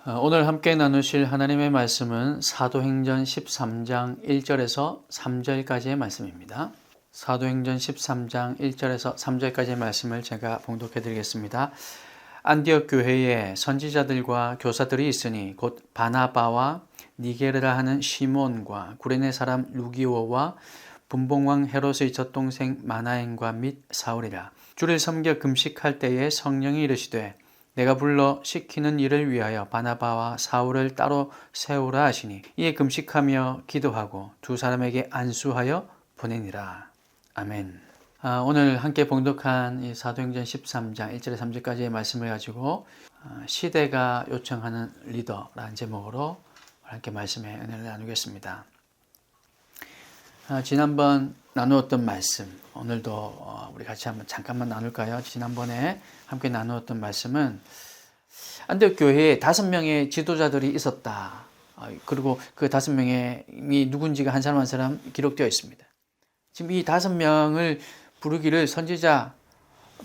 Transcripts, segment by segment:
오늘 함께 나누실 하나님의 말씀은 사도행전 13장 1절에서 3절까지의 말씀입니다. 사도행전 13장 1절에서 3절까지의 말씀을 제가 봉독해 드리겠습니다. 안디옥 교회에 선지자들과 교사들이 있으니 곧 바나바와 니게르라 하는 시몬과 구레네 사람 루기오와 분봉왕 헤롯의 젖동생 마나엔과 및 사울이라. 주를 섬겨 금식할 때에 성령이 이르시되 내가 불러 시키는 일을 위하여 바나바와 사울을 따로 세우라 하시니 이에 금식하며 기도하고 두 사람에게 안수하여 보내니라. 아멘. 오늘 함께 봉독한 이 사도행전 13장 1절에 3절까지의 말씀을 가지고 시대가 요청하는 리더라는 제목으로 함께 말씀의 은혜를 나누겠습니다. 지난번 나누었던 말씀, 오늘도 우리 같이 한번 잠깐만 나눌까요? 지난번에 함께 나누었던 말씀은 안디옥 교회에 5명의 지도자들이 있었다. 그리고 그 5명이 누군지가 한 사람 한 사람 기록되어 있습니다. 지금 이 5명을 부르기를 선지자,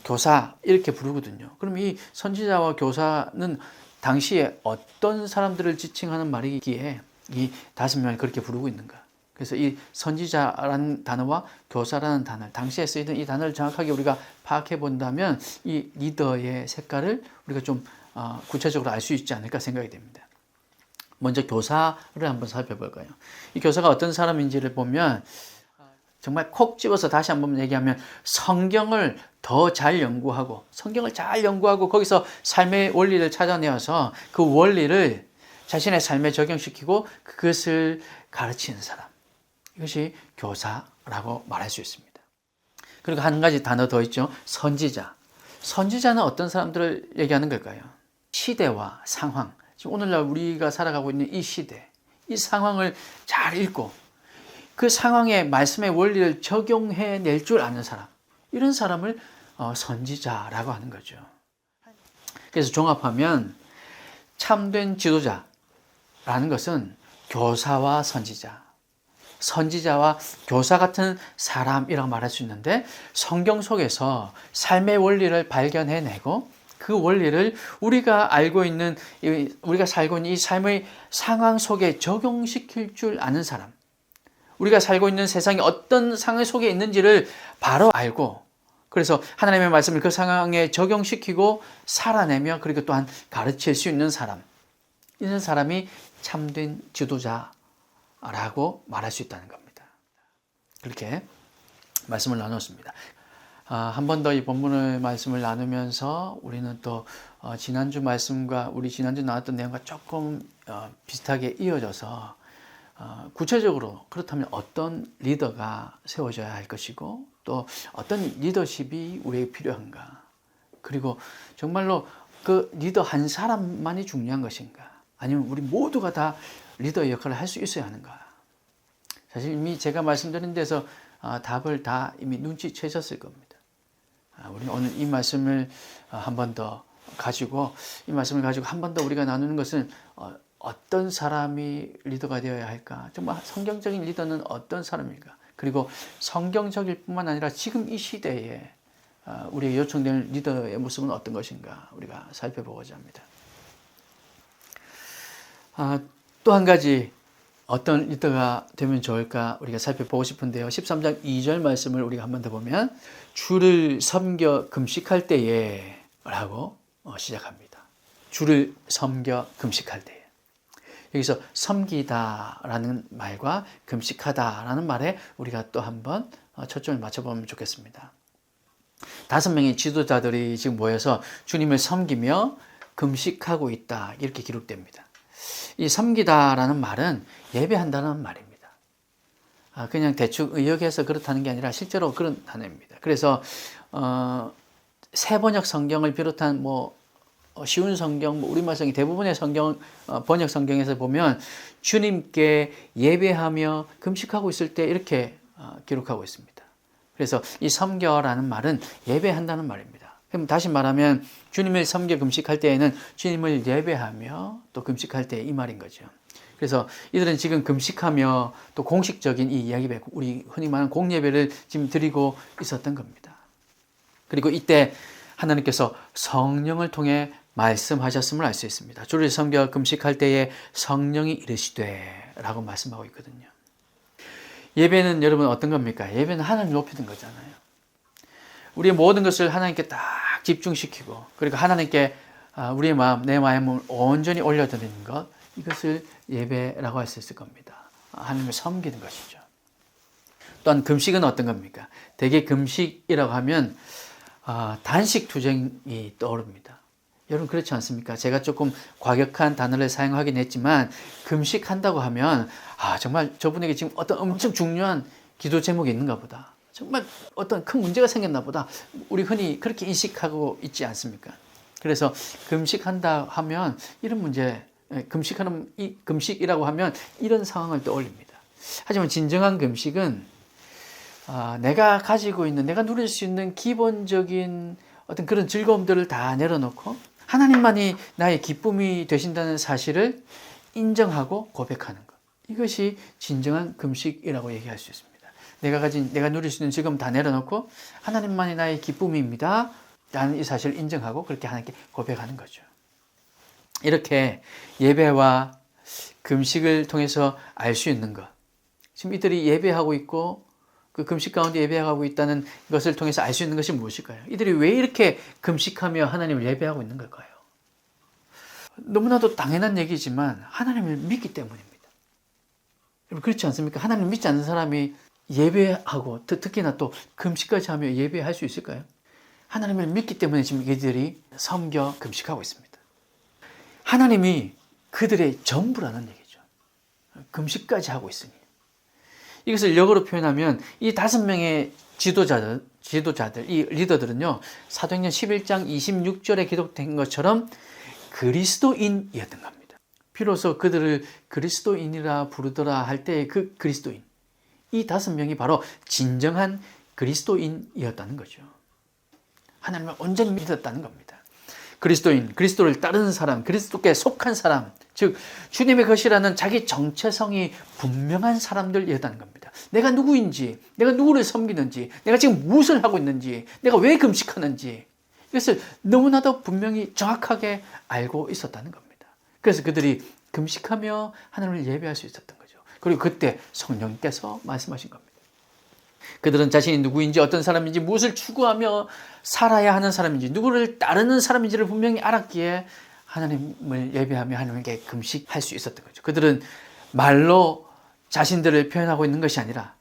교사 이렇게 부르거든요. 그럼 이 선지자와 교사는 당시에 어떤 사람들을 지칭하는 말이기에 이 5명을 그렇게 부르고 있는가? 그래서 이 선지자라는 단어와 교사라는 단어, 당시에 쓰이던 이 단어를 정확하게 우리가 파악해 본다면 이 리더의 색깔을 우리가 좀 구체적으로 알 수 있지 않을까 생각이 됩니다. 먼저 교사를 한번 살펴볼까요? 이 교사가 어떤 사람인지를 보면 정말 콕 집어서 다시 한번 얘기하면 성경을 더 잘 연구하고 거기서 삶의 원리를 찾아내어서 그 원리를 자신의 삶에 적용시키고 그것을 가르치는 사람. 이것이 교사라고 말할 수 있습니다. 그리고 한 가지 단어 더 있죠. 선지자. 선지자는 어떤 사람들을 얘기하는 걸까요? 시대와 상황. 지금 오늘날 우리가 살아가고 있는 이 시대, 이 상황을 잘 읽고 그 상황에 말씀의 원리를 적용해낼 줄 아는 사람. 이런 사람을 선지자라고 하는 거죠. 그래서 종합하면 참된 지도자라는 것은 교사와 선지자와 교사 같은 사람이라고 말할 수 있는데 성경 속에서 삶의 원리를 발견해내고 그 원리를 우리가 알고 있는, 우리가 살고 있는 이 삶의 상황 속에 적용시킬 줄 아는 사람. 우리가 살고 있는 세상이 어떤 상황 속에 있는지를 바로 알고 그래서 하나님의 말씀을 그 상황에 적용시키고 살아내며 그리고 또한 가르칠 수 있는 사람. 이런 사람이 참된 지도자라고 말할 수 있다는 겁니다. 그렇게 말씀을 나눴습니다. 한 번 더 이 본문의 말씀을 나누면서 우리는 또 지난주 말씀과 우리 지난주 나왔던 내용과 조금 비슷하게 이어져서 구체적으로 그렇다면 어떤 리더가 세워져야 할 것이고 또 어떤 리더십이 우리에게 필요한가, 그리고 정말로 그 리더 한 사람만이 중요한 것인가, 아니면 우리 모두가 다 리더의 역할을 할 수 있어야 하는가. 사실 이미 제가 말씀드린 데서 답을 다 이미 눈치채셨을 겁니다. 우리는 오늘 이 말씀을 한 번 더 가지고 한 번 더 우리가 나누는 것은 어떤 사람이 리더가 되어야 할까? 정말 성경적인 리더는 어떤 사람일까? 그리고 성경적일 뿐만 아니라 지금 이 시대에 우리의 요청되는 리더의 모습은 어떤 것인가? 우리가 살펴보고자 합니다. 또 한 가지 어떤 리더가 되면 좋을까 우리가 살펴보고 싶은데요. 13장 2절 말씀을 우리가 한 번 더 보면 주를 섬겨 금식할 때에 라고 시작합니다. 주를 섬겨 금식할 때에. 여기서 섬기다라는 말과 금식하다라는 말에 우리가 또 한번 초점을 맞춰보면 좋겠습니다. 5명의 지도자들이 지금 모여서 주님을 섬기며 금식하고 있다 이렇게 기록됩니다. 이 섬기다라는 말은 예배한다는 말입니다. 그냥 대충 의역해서 그렇다는 게 아니라 실제로 그런 단어입니다. 그래서 새 번역 성경을 비롯한 쉬운 성경, 우리말 성경 대부분의 성경 번역 성경에서 보면 주님께 예배하며 금식하고 있을 때 이렇게 기록하고 있습니다. 그래서 이 섬겨라는 말은 예배한다는 말입니다. 그럼 다시 말하면 주님을 섬겨 금식할 때에는 주님을 예배하며 또 금식할 때 이 말인 거죠. 그래서 이들은 지금 금식하며 또 공식적인 이 이야기, 우리 흔히 말하는 공예배를 지금 드리고 있었던 겁니다. 그리고 이때 하나님께서 성령을 통해 말씀하셨음을 알 수 있습니다. 주를 섬겨 금식할 때에 성령이 이르시되 라고 말씀하고 있거든요. 예배는 여러분 어떤 겁니까? 예배는 하나님 높이는 거잖아요. 우리의 모든 것을 하나님께 딱 집중시키고 그리고 하나님께 우리의 마음, 내 마음을 온전히 올려드리는 것, 이것을 예배라고 할 수 있을 겁니다. 하나님을 섬기는 것이죠. 또한 금식은 어떤 겁니까? 대개 금식이라고 하면 단식 투쟁이 떠오릅니다. 여러분 그렇지 않습니까? 제가 조금 과격한 단어를 사용하긴 했지만 금식한다고 하면 정말 저분에게 지금 어떤 엄청 중요한 기도 제목이 있는가 보다. 정말 어떤 큰 문제가 생겼나 보다. 우리 흔히 그렇게 인식하고 있지 않습니까? 그래서 금식한다 하면 이런 문제, 금식이라고 하면 이런 상황을 떠올립니다. 하지만 진정한 금식은 내가 가지고 있는, 내가 누릴 수 있는 기본적인 어떤 그런 즐거움들을 다 내려놓고 하나님만이 나의 기쁨이 되신다는 사실을 인정하고 고백하는 것. 이것이 진정한 금식이라고 얘기할 수 있습니다. 내가 누릴 수 있는 즐거움 다 내려놓고 하나님만이 나의 기쁨입니다. 라는 이 사실을 인정하고 그렇게 하나님께 고백하는 거죠. 이렇게 예배와 금식을 통해서 알 수 있는 것. 지금 이들이 예배하고 있고 그 금식 가운데 예배하고 있다는 것을 통해서 알 수 있는 것이 무엇일까요? 이들이 왜 이렇게 금식하며 하나님을 예배하고 있는 걸까요? 너무나도 당연한 얘기지만 하나님을 믿기 때문입니다. 여러분 그렇지 않습니까? 하나님을 믿지 않는 사람이 예배하고 특히나 또 금식까지 하며 예배할 수 있을까요? 하나님을 믿기 때문에 지금 이들이 섬겨 금식하고 있습니다. 하나님이 그들의 전부라는 얘기죠. 금식까지 하고 있으니. 이것을 역으로 표현하면 이 5명의 지도자들, 이 리더들은요, 사도행전 11장 26절에 기록된 것처럼 그리스도인이었던 겁니다. 비로소 그들을 그리스도인이라 부르더라 할 때의 그 그리스도인, 이 5명이 바로 진정한 그리스도인이었다는 거죠. 하나님을 온전히 믿었다는 겁니다. 그리스도인, 그리스도를 따르는 사람, 그리스도께 속한 사람, 즉 주님의 것이라는 자기 정체성이 분명한 사람들이었다는 겁니다. 내가 누구인지, 내가 누구를 섬기는지, 내가 지금 무엇을 하고 있는지, 내가 왜 금식하는지, 이것을 너무나도 분명히 정확하게 알고 있었다는 겁니다. 그래서 그들이 금식하며 하나님을 예배할 수 있었던 거죠. 그리고 그때 성령께서 말씀하신 겁니다. 그들은 자신이 누구인지, 어떤 사람인지, 무엇을 추구하며 살아야 하는 사람인지, 누구를 따르는 사람인지를 분명히 알았기에 하나님을 예배하며 하나님께 금식할 수 있었던 거죠. 그들은 말로 자신들을 표현하고 있는 것이 아니라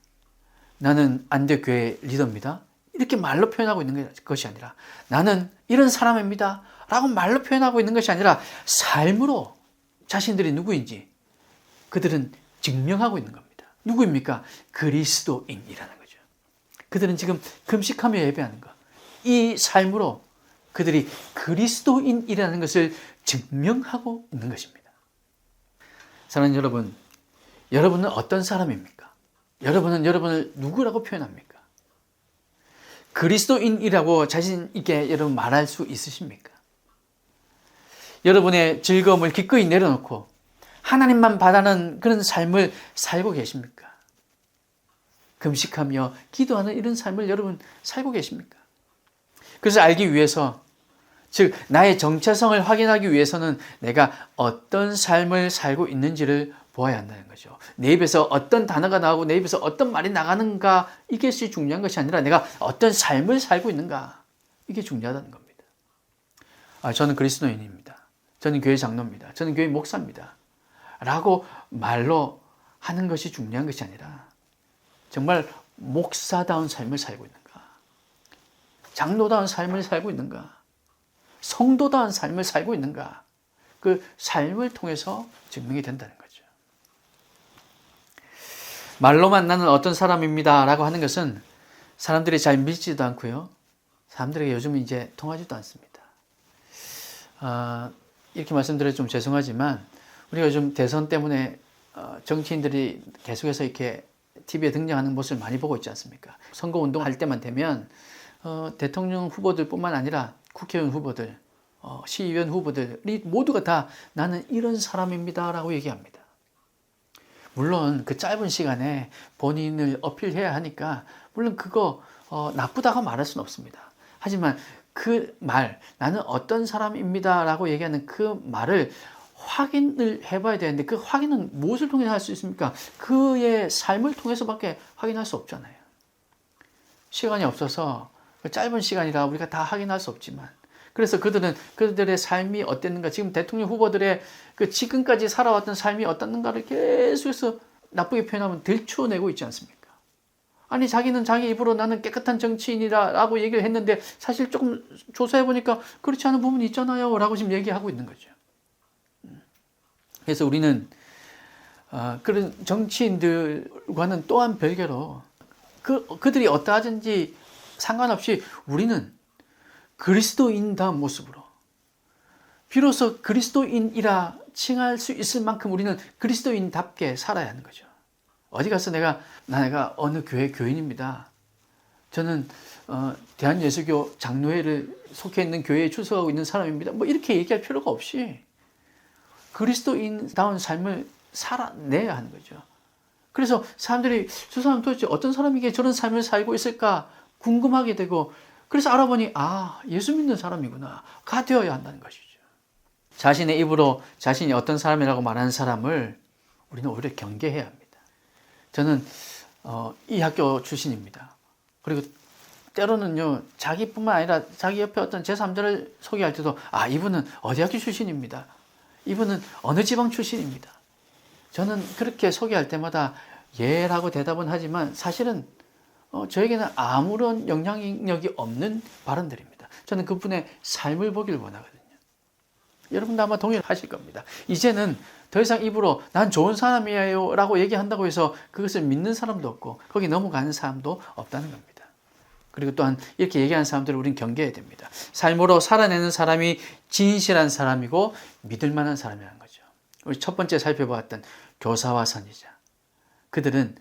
나는 안대교회 리더입니다. 이렇게 말로 표현하고 있는 것이 아니라 나는 이런 사람입니다. 라고 말로 표현하고 있는 것이 아니라 삶으로 자신들이 누구인지 그들은 증명하고 있는 겁니다. 누구입니까? 그리스도인이라는 거죠. 그들은 지금 금식하며 예배하는 것. 이 삶으로 그들이 그리스도인이라는 것을 증명하고 있는 것입니다. 사랑하는 여러분, 여러분은 어떤 사람입니까? 여러분은 여러분을 누구라고 표현합니까? 그리스도인이라고 자신 있게 여러분 말할 수 있으십니까? 여러분의 즐거움을 기꺼이 내려놓고 하나님만 바라는 그런 삶을 살고 계십니까? 금식하며 기도하는 이런 삶을 여러분 살고 계십니까? 그래서 알기 위해서, 즉 나의 정체성을 확인하기 위해서는 내가 어떤 삶을 살고 있는지를 보아야 한다는 거죠. 내 입에서 어떤 단어가 나오고 내 입에서 어떤 말이 나가는가, 이것이 중요한 것이 아니라 내가 어떤 삶을 살고 있는가, 이게 중요하다는 겁니다. 저는 그리스도인입니다. 저는 교회 장로입니다. 저는 교회 목사입니다. 라고 말로 하는 것이 중요한 것이 아니라 정말 목사다운 삶을 살고 있는가, 장로다운 삶을 살고 있는가, 성도다운 삶을 살고 있는가, 그 삶을 통해서 증명이 된다는 거죠. 말로만 나는 어떤 사람입니다 라고 하는 것은 사람들이 잘 믿지도 않고요, 사람들에게 요즘 이제 통하지도 않습니다. 이렇게 말씀드려서 좀 죄송하지만 우리가 요즘 대선 때문에 정치인들이 계속해서 이렇게 TV에 등장하는 모습을 많이 보고 있지 않습니까? 선거운동할 때만 되면 대통령 후보들뿐만 아니라 국회의원 후보들, 시의원 후보들이 모두가 다 나는 이런 사람입니다 라고 얘기합니다. 물론 그 짧은 시간에 본인을 어필해야 하니까 물론 그거 나쁘다고 말할 수는 없습니다. 하지만 그 말, 나는 어떤 사람입니다 라고 얘기하는 그 말을 확인을 해봐야 되는데 그 확인은 무엇을 통해서 할 수 있습니까? 그의 삶을 통해서밖에 확인할 수 없잖아요. 시간이 없어서 짧은 시간이라 우리가 다 확인할 수 없지만, 그래서 그들의 삶이 어땠는가, 지금 대통령 후보들의 그 지금까지 살아왔던 삶이 어떻는가를 계속해서 나쁘게 표현하면 들추어내고 있지 않습니까? 아니, 자기는 자기 입으로 나는 깨끗한 정치인이라고 얘기를 했는데 사실 조금 조사해보니까 그렇지 않은 부분이 있잖아요 라고 지금 얘기하고 있는 거죠. 그래서 우리는 그런 정치인들과는 또한 별개로 그들이 어떠하든지 상관없이 우리는 그리스도인다운 모습으로, 비로소 그리스도인이라 칭할 수 있을 만큼 우리는 그리스도인답게 살아야 하는 거죠. 어디 가서 내가 어느 교회 교인입니다, 저는 대한예수교 장로회를 속해 있는 교회에 출석하고 있는 사람입니다, 뭐 이렇게 얘기할 필요가 없이 그리스도인다운 삶을 살아내야 하는 거죠. 그래서 사람들이 저 사람 도대체 어떤 사람이기에 저런 삶을 살고 있을까 궁금하게 되고, 그래서 알아보니 예수 믿는 사람이구나 가 되어야 한다는 것이죠. 자신의 입으로 자신이 어떤 사람이라고 말하는 사람을 우리는 오히려 경계해야 합니다. 저는 이 학교 출신입니다. 그리고 때로는요, 자기뿐만 아니라 자기 옆에 어떤 제3자를 소개할 때도 이분은 어디 학교 출신입니다, 이분은 어느 지방 출신입니다. 저는 그렇게 소개할 때마다 예라고 대답은 하지만 사실은 저에게는 아무런 영향력이 없는 발언들입니다. 저는 그분의 삶을 보기를 원하거든요. 여러분도 아마 동의하실 겁니다. 이제는 더 이상 입으로 난 좋은 사람이에요 라고 얘기한다고 해서 그것을 믿는 사람도 없고 거기 넘어가는 사람도 없다는 겁니다. 그리고 또한 이렇게 얘기하는 사람들을 우리는 경계해야 됩니다. 삶으로 살아내는 사람이 진실한 사람이고 믿을 만한 사람이라는 거죠. 우리 첫 번째 살펴보았던 교사와 선지자, 그들은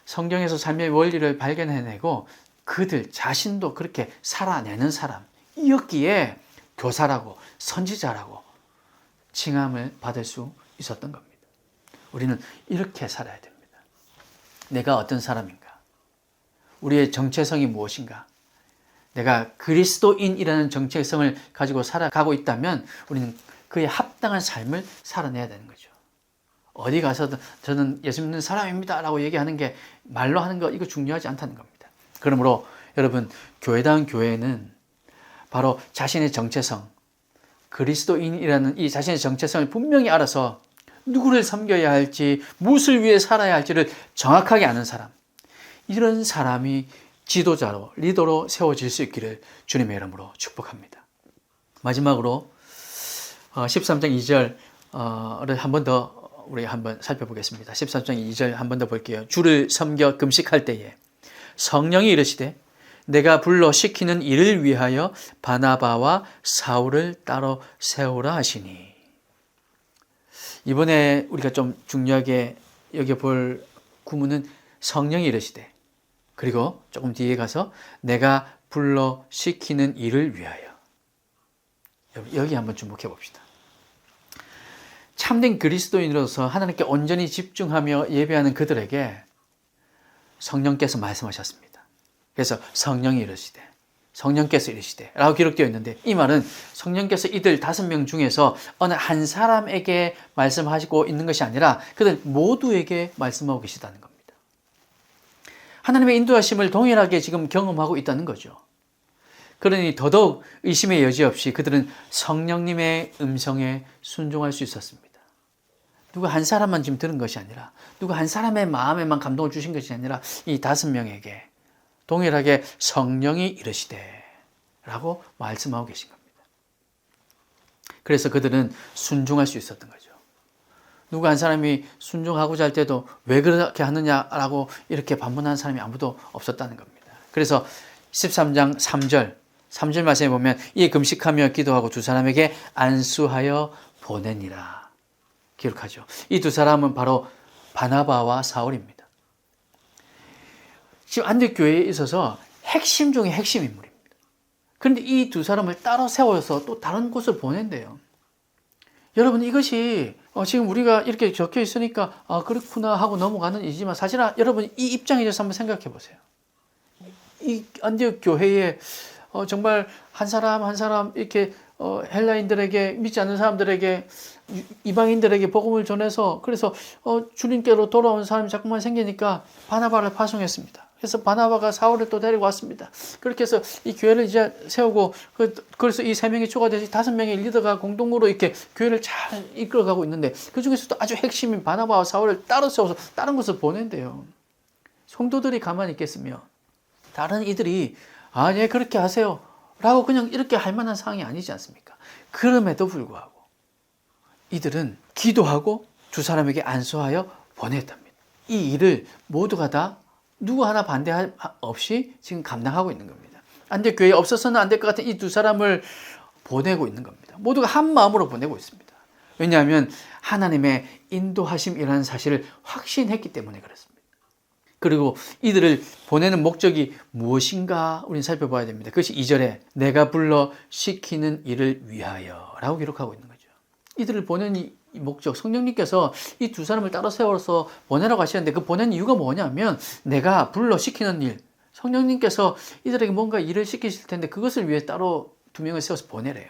성경에서 삶의 원리를 발견해내고 그들 자신도 그렇게 살아내는 사람이었기에 교사라고 선지자라고 칭함을 받을 수 있었던 겁니다. 우리는 이렇게 살아야 됩니다. 내가 어떤 사람인가? 우리의 정체성이 무엇인가? 내가 그리스도인이라는 정체성을 가지고 살아가고 있다면 우리는 그에 합당한 삶을 살아내야 되는 거죠. 어디 가서든 저는 예수 믿는 사람입니다 라고 얘기하는 게, 말로 하는 거 이거 중요하지 않다는 겁니다. 그러므로 여러분, 교회다운 교회는 바로 자신의 정체성, 그리스도인이라는 이 자신의 정체성을 분명히 알아서 누구를 섬겨야 할지, 무엇을 위해 살아야 할지를 정확하게 아는 사람, 이런 사람이 지도자로, 리더로 세워질 수 있기를 주님의 이름으로 축복합니다. 마지막으로 13장 2절을 한 번 더 우리 한번 살펴보겠습니다. 13장 2절 한 번 더 볼게요. 주를 섬겨 금식할 때에 성령이 이르시되 내가 불러 시키는 일을 위하여 바나바와 사울을 따로 세우라 하시니. 이번에 우리가 좀 중요하게 여겨볼 구문은 성령이 이르시되, 그리고 조금 뒤에 가서 내가 불러 시키는 일을 위하여. 여기 한번 주목해 봅시다. 참된 그리스도인으로서 하나님께 온전히 집중하며 예배하는 그들에게 성령께서 말씀하셨습니다. 그래서 성령이 이르시되, 성령께서 이르시되 라고 기록되어 있는데, 이 말은 성령께서 이들 5명 중에서 어느 한 사람에게 말씀하시고 있는 것이 아니라 그들 모두에게 말씀하고 계시다는 겁니다. 하나님의 인도하심을 동일하게 지금 경험하고 있다는 거죠. 그러니 더더욱 의심의 여지 없이 그들은 성령님의 음성에 순종할 수 있었습니다. 누구 한 사람만 지금 들은 것이 아니라, 누구 한 사람의 마음에만 감동을 주신 것이 아니라 이 5명에게 동일하게 성령이 이르시되 라고 말씀하고 계신 겁니다. 그래서 그들은 순종할 수 있었던 거죠. 누구 한 사람이 순종하고자 할 때도 왜 그렇게 하느냐라고 이렇게 반문하는 사람이 아무도 없었다는 겁니다. 그래서 13장 3절 말씀에 보면 이에 금식하며 기도하고 2사람에게 안수하여 보내니라 기록하죠. 이 2사람은 바로 바나바와 사울입니다. 지금 안디옥교회에 있어서 핵심 중에 핵심 인물입니다. 그런데 이 2사람을 따로 세워서 또 다른 곳을 보낸대요. 여러분, 이것이 지금 우리가 이렇게 적혀 있으니까 그렇구나 하고 넘어가는 일이지만, 사실은 여러분 이 입장에 대해서 한번 생각해 보세요. 이 안디옥 교회에 정말 한 사람 한 사람 이렇게 헬라인들에게, 믿지 않는 사람들에게, 이방인들에게 복음을 전해서, 그래서 주님께로 돌아온 사람이 자꾸만 생기니까 바나바를 파송했습니다. 그래서 바나바가 사울을 또 데리고 왔습니다. 그렇게 해서 이 교회를 이제 세우고, 그래서 이 3명이 추가돼서 5명의 리더가 공동으로 이렇게 교회를 잘 이끌어가고 있는데, 그 중에서도 아주 핵심인 바나바와 사울을 따로 세워서 다른 곳을 보낸대요. 성도들이 가만히 있겠으며, 다른 이들이 예, 그렇게 하세요 라고 그냥 이렇게 할 만한 상황이 아니지 않습니까? 그럼에도 불구하고 이들은 기도하고 두 사람에게 안수하여 보냈답니다. 이 일을 모두가 다 누구 하나 반대 없이 지금 감당하고 있는 겁니다. 안디옥 교회에 없어서는 안 될 것 같은 이 두 사람을 보내고 있는 겁니다. 모두가 한 마음으로 보내고 있습니다. 왜냐하면 하나님의 인도하심이라는 사실을 확신했기 때문에 그렇습니다. 그리고 이들을 보내는 목적이 무엇인가 우리는 살펴봐야 됩니다. 그것이 2절에 내가 불러 시키는 일을 위하여 라고 기록하고 있는 거죠. 이들을 보내는 이 목적, 성령님께서 이 두 사람을 따로 세워서 보내라고 하시는데, 그 보낸 이유가 뭐냐면 내가 불러 시키는 일, 성령님께서 이들에게 뭔가 일을 시키실 텐데 그것을 위해 따로 두 명을 세워서 보내래요.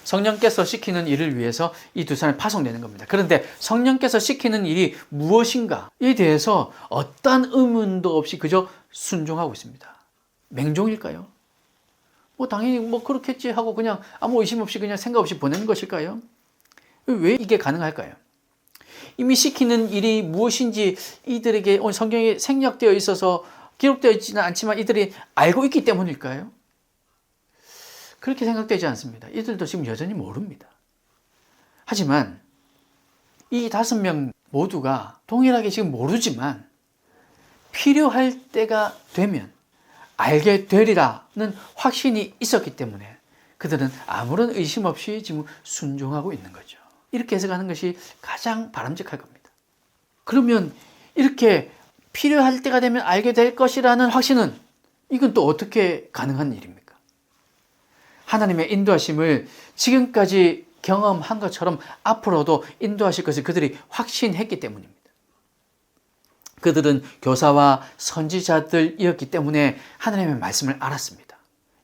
성령께서 시키는 일을 위해서 이 두 사람이 파송되는 겁니다. 그런데 성령께서 시키는 일이 무엇인가에 대해서 어떠한 의문도 없이 그저 순종하고 있습니다. 맹종일까요? 당연히 그렇겠지 하고 그냥 아무 의심 없이 그냥 생각 없이 보내는 것일까요? 왜 이게 가능할까요? 이미 시키는 일이 무엇인지 이들에게 성경에 생략되어 있어서 기록되어 있지는 않지만 이들이 알고 있기 때문일까요? 그렇게 생각되지 않습니다. 이들도 지금 여전히 모릅니다. 하지만 이 5명 모두가 동일하게 지금 모르지만 필요할 때가 되면 알게 되리라는 확신이 있었기 때문에 그들은 아무런 의심 없이 지금 순종하고 있는 거죠. 이렇게 해석하는 것이 가장 바람직할 겁니다. 그러면 이렇게 필요할 때가 되면 알게 될 것이라는 확신은 이건 또 어떻게 가능한 일입니까? 하나님의 인도하심을 지금까지 경험한 것처럼 앞으로도 인도하실 것을 그들이 확신했기 때문입니다. 그들은 교사와 선지자들이었기 때문에 하나님의 말씀을 알았습니다.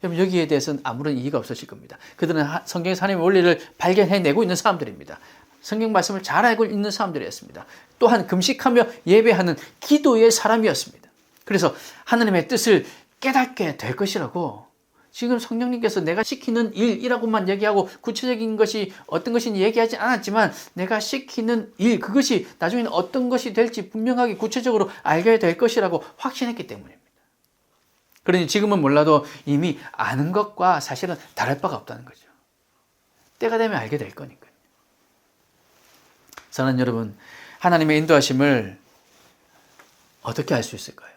여러분 여기에 대해서는 아무런 이의가 없으실 겁니다. 그들은 성경에서 하나님의 원리를 발견해내고 있는 사람들입니다. 성경 말씀을 잘 알고 있는 사람들이었습니다. 또한 금식하며 예배하는 기도의 사람이었습니다. 그래서 하나님의 뜻을 깨닫게 될 것이라고 지금 성령님께서 내가 시키는 일이라고만 얘기하고 구체적인 것이 어떤 것인지 얘기하지 않았지만 내가 시키는 일, 그것이 나중에는 어떤 것이 될지 분명하게 구체적으로 알게 될 것이라고 확신했기 때문입니다. 그러니 지금은 몰라도 이미 아는 것과 사실은 다를 바가 없다는 거죠. 때가 되면 알게 될 거니까요. 사랑하는 여러분, 하나님의 인도하심을 어떻게 알 수 있을까요?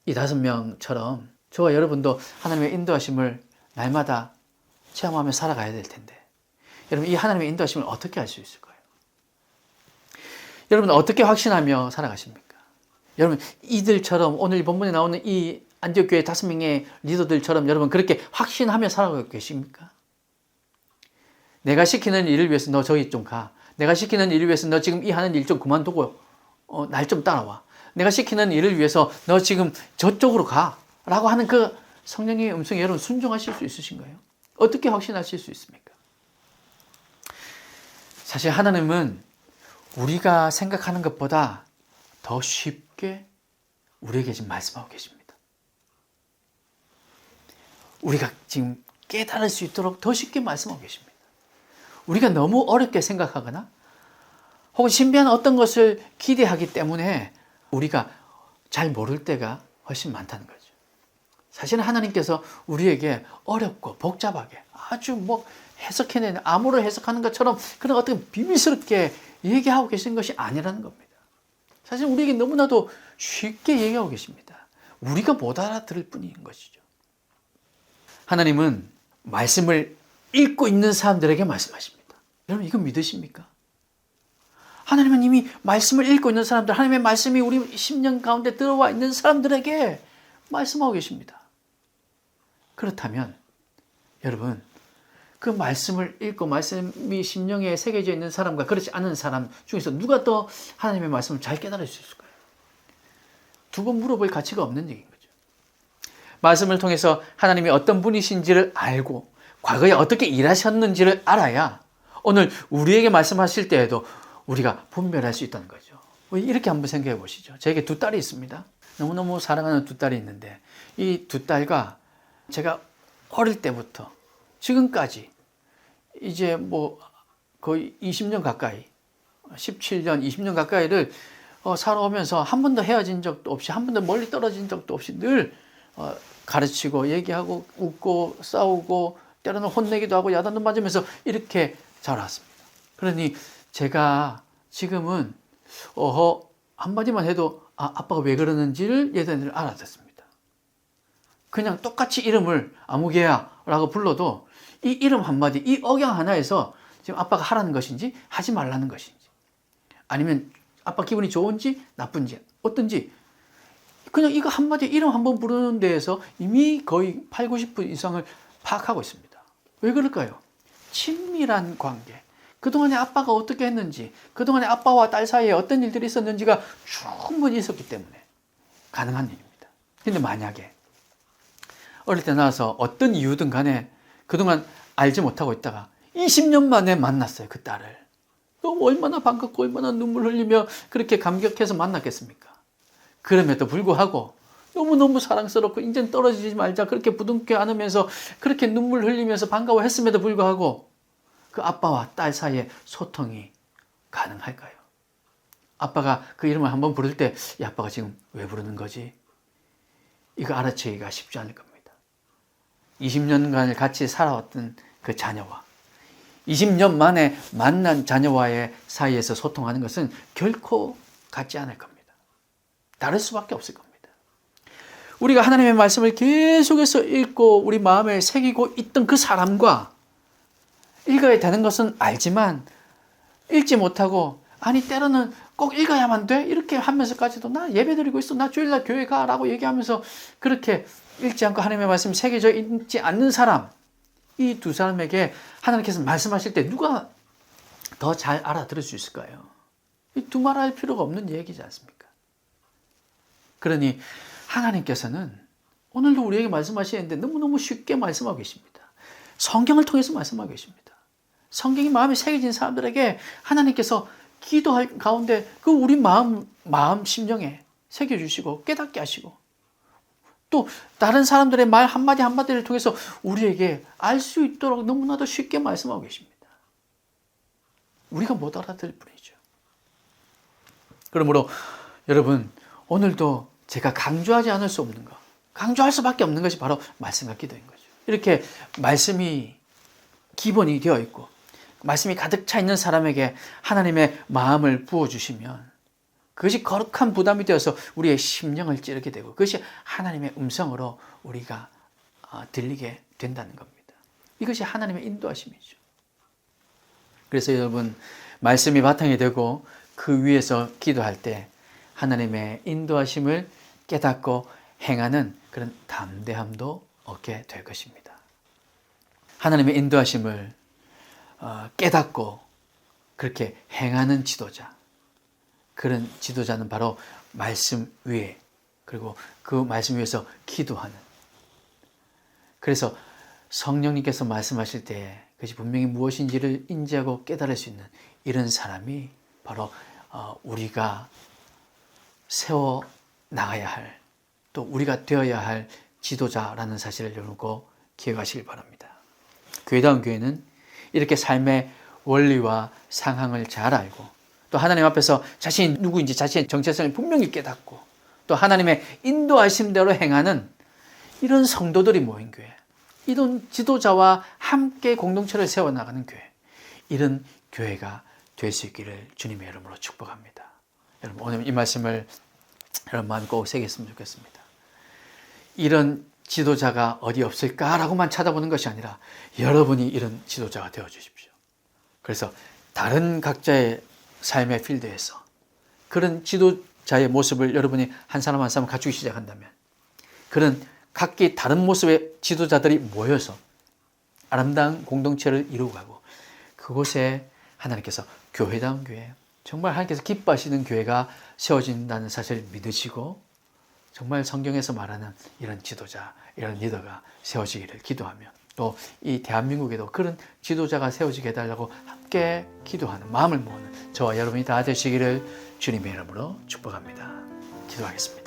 이 5명처럼 저와 여러분도 하나님의 인도하심을 날마다 체험하며 살아가야 될 텐데, 여러분 이 하나님의 인도하심을 어떻게 알 수 있을까요? 여러분 어떻게 확신하며 살아가십니까? 여러분 이들처럼 오늘 본문에 나오는 이 안디옥 교회 5명의 리더들처럼 여러분 그렇게 확신하며 살아가고 계십니까? 내가 시키는 일을 위해서 너 저기 좀 가. 내가 시키는 일을 위해서 너 지금 이 하는 일 좀 그만두고 날 좀 따라와. 내가 시키는 일을 위해서 너 지금 저쪽으로 가. 라고 하는 그 성령의 음성에 여러분 순종하실 수 있으신가요? 어떻게 확신하실 수 있습니까? 사실 하나님은 우리가 생각하는 것보다 더 쉽게 우리에게 지금 말씀하고 계십니다. 우리가 지금 깨달을 수 있도록 더 쉽게 말씀하고 계십니다. 우리가 너무 어렵게 생각하거나 혹은 신비한 어떤 것을 기대하기 때문에 우리가 잘 모를 때가 훨씬 많다는 거죠. 사실은 하나님께서 우리에게 어렵고 복잡하게 아주 해석해내는 암호를 해석하는 것처럼 그런 어떤 비밀스럽게 얘기하고 계신 것이 아니라는 겁니다. 사실 우리에게 너무나도 쉽게 얘기하고 계십니다. 우리가 못 알아들을 뿐인 것이죠. 하나님은 말씀을 읽고 있는 사람들에게 말씀하십니다. 여러분 이거 믿으십니까? 하나님은 이미 말씀을 읽고 있는 사람들, 하나님의 말씀이 우리 심령 가운데 들어와 있는 사람들에게 말씀하고 계십니다. 그렇다면 여러분 그 말씀을 읽고 말씀이 심령에 새겨져 있는 사람과 그렇지 않은 사람 중에서 누가 더 하나님의 말씀을 잘 깨달을 수 있을까요? 두 번 물어볼 가치가 없는 얘기인 거죠. 말씀을 통해서 하나님이 어떤 분이신지를 알고 과거에 어떻게 일하셨는지를 알아야 오늘 우리에게 말씀하실 때에도 우리가 분별할 수 있다는 거죠. 이렇게 한번 생각해 보시죠. 저에게 두 딸이 있습니다. 너무너무 사랑하는 두 딸이 있는데 이 두 딸과 제가 어릴 때부터 지금까지 이제 뭐 거의 20년 가까이 17년, 20년 가까이를 살아오면서 한 번도 헤어진 적도 없이 한 번도 멀리 떨어진 적도 없이 늘 가르치고 얘기하고 웃고 싸우고 때로는 혼내기도 하고 야단도 맞으면서 이렇게 자라왔습니다. 그러니 제가 지금은 한마디만 해도 아빠가 왜 그러는지를 예전에는 알아듣습니다. 그냥 똑같이 이름을 아무개야 라고 불러도 이 이름 한마디, 이 억양 하나에서 지금 아빠가 하라는 것인지 하지 말라는 것인지 아니면 아빠 기분이 좋은지 나쁜지 어떤지 그냥 이거 한마디 이름 한번 부르는 데에서 이미 거의 8, 90% 이상을 파악하고 있습니다. 왜 그럴까요? 친밀한 관계. 그동안에 아빠가 어떻게 했는지, 그동안에 아빠와 딸 사이에 어떤 일들이 있었는지가 충분히 있었기 때문에 가능한 일입니다. 근데 만약에 어릴 때 나와서 어떤 이유든 간에 그동안 알지 못하고 있다가 20년 만에 만났어요. 그 딸을. 너무 얼마나 반갑고 얼마나 눈물 흘리며 그렇게 감격해서 만났겠습니까? 그럼에도 불구하고 너무너무 사랑스럽고 이젠 떨어지지 말자 그렇게 부둥켜 안으면서 그렇게 눈물 흘리면서 반가워했음에도 불구하고 그 아빠와 딸 사이에 소통이 가능할까요? 아빠가 그 이름을 한번 부를 때 이 아빠가 지금 왜 부르는 거지? 이거 알아채기가 쉽지 않을 겁니다. 20년간을 같이 살아왔던 그 자녀와 20년 만에 만난 자녀와의 사이에서 소통하는 것은 결코 같지 않을 겁니다. 다를 수밖에 없을 겁니다. 우리가 하나님의 말씀을 계속해서 읽고 우리 마음에 새기고 있던 그 사람과 읽어야 되는 것은 알지만 읽지 못하고 아니 때로는 꼭 읽어야만 돼? 이렇게 하면서까지도 나 예배드리고 있어. 나 주일날 교회 가라고 얘기하면서 그렇게 읽지 않고 하나님의 말씀이 새겨져 있지 않는 사람 이 두 사람에게 하나님께서 말씀하실 때 누가 더 잘 알아들을 수 있을까요? 두말할 필요가 없는 얘기지 않습니까? 그러니 하나님께서는 오늘도 우리에게 말씀하시는데 너무너무 쉽게 말씀하고 계십니다. 성경을 통해서 말씀하고 계십니다. 성경이 마음에 새겨진 사람들에게 하나님께서 기도할 가운데 그 우리 마음 심령에 새겨주시고 깨닫게 하시고 또 다른 사람들의 말 한마디 한마디를 통해서 우리에게 알 수 있도록 너무나도 쉽게 말씀하고 계십니다. 우리가 못 알아들을 뿐이죠. 그러므로 여러분 오늘도 제가 강조하지 않을 수 없는 것, 강조할 수밖에 없는 것이 바로 말씀과 기도인 거죠. 이렇게 말씀이 기본이 되어 있고 말씀이 가득 차 있는 사람에게 하나님의 마음을 부어주시면 그것이 거룩한 부담이 되어서 우리의 심령을 찌르게 되고 그것이 하나님의 음성으로 우리가 들리게 된다는 겁니다. 이것이 하나님의 인도하심이죠. 그래서 여러분 말씀이 바탕이 되고 그 위에서 기도할 때 하나님의 인도하심을 깨닫고 행하는 그런 담대함도 얻게 될 것입니다. 하나님의 인도하심을 깨닫고 그렇게 행하는 지도자, 그런 지도자는 바로 말씀 위에 그리고 그 말씀 위에서 기도하는, 그래서 성령님께서 말씀하실 때 그것이 분명히 무엇인지를 인지하고 깨달을 수 있는 이런 사람이 바로 우리가 세워 나가야 할, 또 우리가 되어야 할 지도자라는 사실을 여러분 꼭 기억하시길 바랍니다. 교회다운 교회는 이렇게 삶의 원리와 상황을 잘 알고 또 하나님 앞에서 자신이 누구인지 자신의 정체성을 분명히 깨닫고 또 하나님의 인도하심대로 행하는 이런 성도들이 모인 교회, 이런 지도자와 함께 공동체를 세워나가는 교회, 이런 교회가 될 수 있기를 주님의 이름으로 축복합니다. 여러분 오늘 이 말씀을 여러분 마음에 꼭 새겼으면 좋겠습니다. 이런 지도자가 어디 없을까라고만 찾아보는 것이 아니라 여러분이 이런 지도자가 되어주십시오. 그래서 다른 각자의 삶의 필드에서 그런 지도자의 모습을 여러분이 한 사람 한 사람 갖추기 시작한다면 그런 각기 다른 모습의 지도자들이 모여서 아름다운 공동체를 이루고 가고 그곳에 하나님께서 교회다운 교회, 정말 하나님께서 기뻐하시는 교회가 세워진다는 사실을 믿으시고 정말 성경에서 말하는 이런 지도자, 이런 리더가 세워지기를 기도하며 또 이 대한민국에도 그런 지도자가 세워지게 해달라고 함께 기도하는 마음을 모으는 저와 여러분이 다 되시기를 주님의 이름으로 축복합니다. 기도하겠습니다.